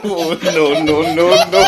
Oh, no, no, no, no.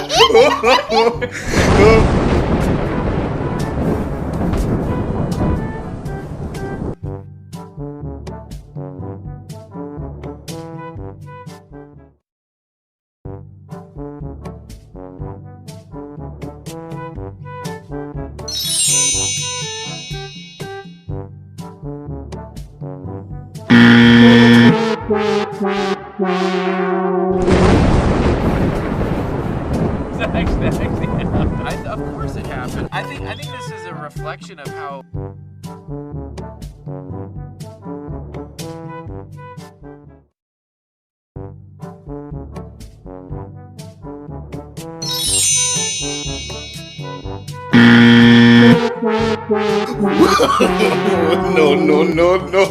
That actually happened. Of course it happened. I think this is a reflection of how No, no, no, no.